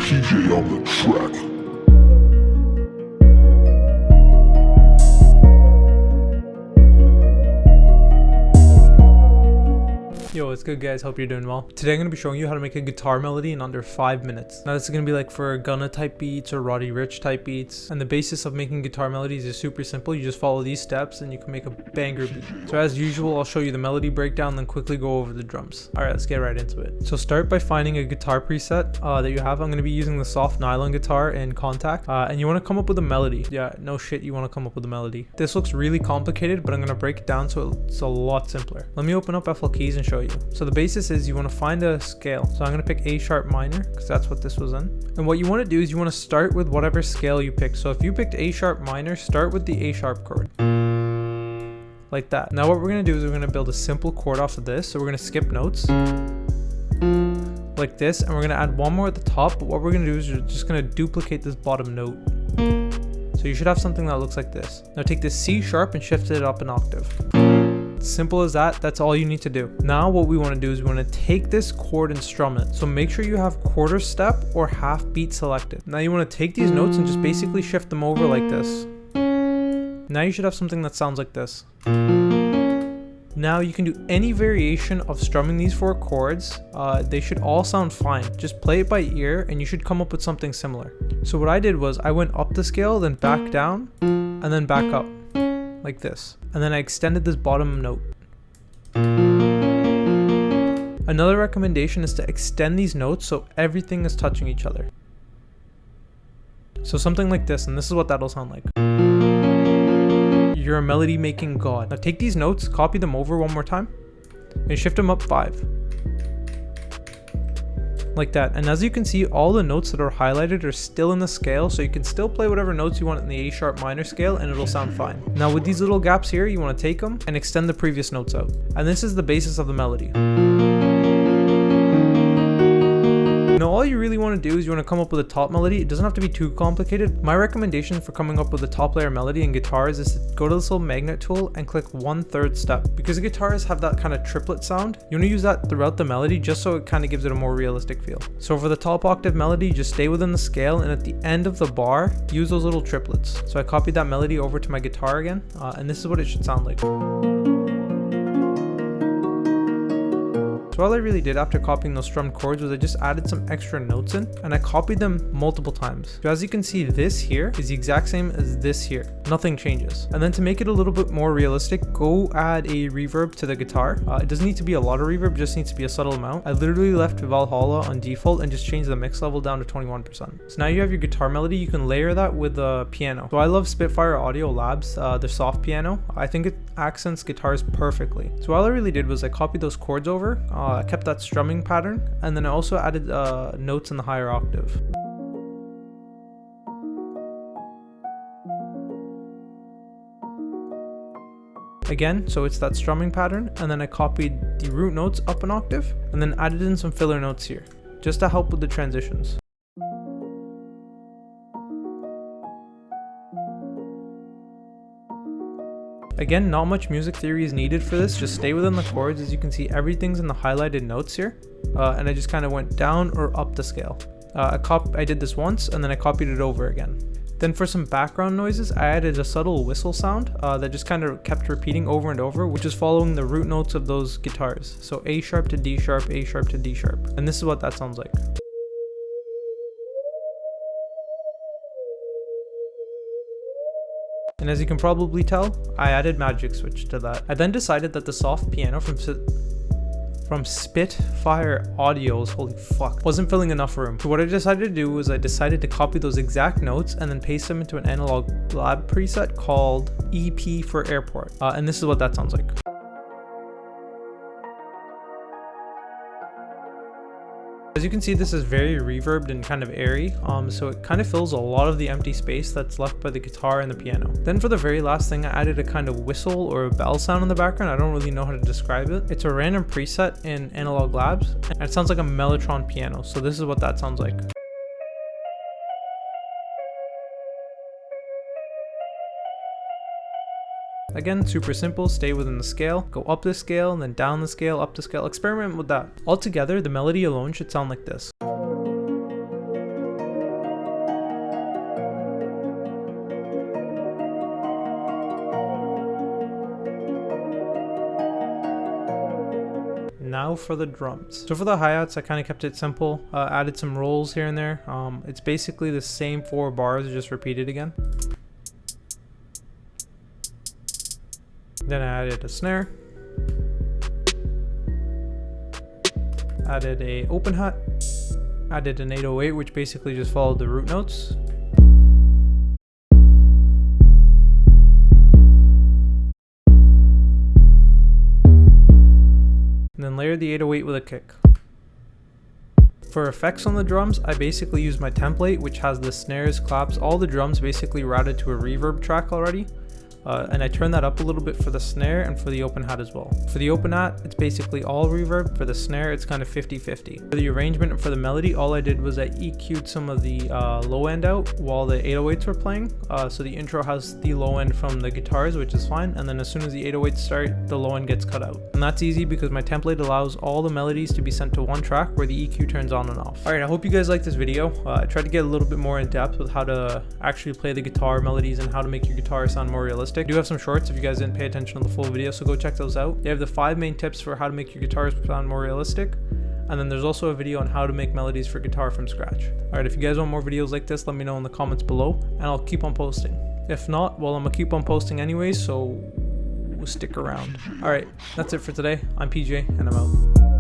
EnglandPJ on the track. Yo, what's good guys? Hope you're doing well. Today I'm going to be showing you how to make a guitar melody in under 5 minutes. Now this is going to be like for gunna type beats or roddy ricch type beats. And the basis of making guitar melodies is super simple. You just follow these steps and you can make a banger beat. So as usual, I'll show you the melody breakdown, then quickly go over the drums. Alright, let's get right into it. So start by finding a guitar preset that you have. I'm going to be using the soft nylon guitar in Contact. And you want to come up with a melody. Yeah, no shit, you want to come up with a melody. This looks really complicated, but I'm going to break it down so it's a lot simpler. Let me open up FL keys and show you. So the basis is you want to find a scale. So I'm going to pick A sharp minor because that's what this was in. And what you want to do is you want to start with whatever scale you pick. So if you picked A sharp minor, start with the A sharp chord. Like that. Now what we're going to do is we're going to build a simple chord off of this. So we're going to skip notes. Like this. And we're going to add one more at the top. But what we're going to do is we're just going to duplicate this bottom note. So you should have something that looks like this. Now take this C sharp and shift it up an octave. Simple as that. That's all you need to do. Now what we want to do is we want to take this chord and strum it. So make sure you have quarter step or half beat selected. Now you want to take these notes and just basically shift them over like this. Now you should have something that sounds like this. Now you can do any variation of strumming these 4 chords. They should all sound fine. Just play it by ear and you should come up with something similar. So what I did was I went up the scale, then back down, and then back up. Like this. And then I extended this bottom note. Another recommendation is to extend these notes so everything is touching each other. So something like this, and this is what that'll sound like. You're a melody making god. Now take these notes, copy them over one more time, and shift them up 5. Like that. And as you can see, all the notes that are highlighted are still in the scale, so you can still play whatever notes you want in the A sharp minor scale and it'll sound fine. Now with these little gaps here, you want to take them and extend the previous notes out. And this is the basis of the melody. Now all you really want to do is you want to come up with a top melody. It doesn't have to be too complicated. My recommendation for coming up with a top layer melody in guitars is to go to this little magnet tool and click 1/3 step. Because the guitars have that kind of triplet sound, you want to use that throughout the melody just so it kind of gives it a more realistic feel. So for the top octave melody, just stay within the scale, and at the end of the bar, use those little triplets. So I copied that melody over to my guitar again, and this is what it should sound like. So all I really did after copying those strummed chords was I just added some extra notes in, and I copied them multiple times. So as you can see, this here is the exact same as this here. Nothing changes. And then to make it a little bit more realistic, go add a reverb to the guitar. It doesn't need to be a lot of reverb, just needs to be a subtle amount. I literally left Valhalla on default and just changed the mix level down to 21%. So now you have your guitar melody. You can layer that with the piano. So I love Spitfire Audio Labs, their soft piano. I think it accents guitars perfectly. So all I really did was I copied those chords over. I kept that strumming pattern, and then I also added notes in the higher octave. Again, so it's that strumming pattern, and then I copied the root notes up an octave, and then added in some filler notes here, just to help with the transitions. Again, not much music theory is needed for this, just stay within the chords. As you can see, everything's in the highlighted notes here, and I just kind of went down or up the scale. I did this once, and then I copied it over again. Then for some background noises, I added a subtle whistle sound that just kind of kept repeating over and over, which is following the root notes of those guitars. So A sharp to D sharp, A sharp to D sharp. And this is what that sounds like. And as you can probably tell, I added magic switch to that. I then decided that the soft piano from Spitfire Audio's, holy fuck, wasn't filling enough room. So what I decided to do was I decided to copy those exact notes and then paste them into an analog lab preset called EP for Airport. And this is what that sounds like. As you can see, this is very reverbed and kind of airy, so it kind of fills a lot of the empty space that's left by the guitar and the piano. Then for the very last thing, I added a kind of whistle or a bell sound in the background. I don't really know how to describe it. It's a random preset in Analog Labs, and it sounds like a Mellotron piano, so this is what that sounds like. Again, super simple, stay within the scale, go up the scale, and then down the scale, up the scale, experiment with that. Altogether, the melody alone should sound like this. now for the drums. So for the hi-hats, I kind of kept it simple, added some rolls here and there. It's basically the same 4 bars, just repeated again. Then I added a snare, added a open hat, added an 808, which basically just followed the root notes. And then layered the 808 with a kick. For effects on the drums, I basically used my template, which has the snares, claps, all the drums basically routed to a reverb track already. And I turned that up a little bit for the snare and for the open hat as well. For the open hat, it's basically all reverb. For the snare, it's kind of 50-50. For the arrangement and for the melody, all I did was I EQ'd some of the low end out while the 808s were playing. So the intro has the low end from the guitars, which is fine. And then as soon as the 808s start, the low end gets cut out. And that's easy because my template allows all the melodies to be sent to one track where the EQ turns on and off. All right, I hope you guys liked this video. I tried to get a little bit more in depth with how to actually play the guitar melodies and how to make your guitar sound more realistic. I do have some shorts if you guys didn't pay attention to the full video, so go check those out. They have the 5 main tips for how to make your guitars sound more realistic, and then there's also a video on how to make melodies for guitar from scratch. Alright, if you guys want more videos like this, let me know in the comments below, and I'll keep on posting. If not, well, I'm gonna keep on posting anyways, so stick around. Alright, that's it for today. I'm PJ, and I'm out.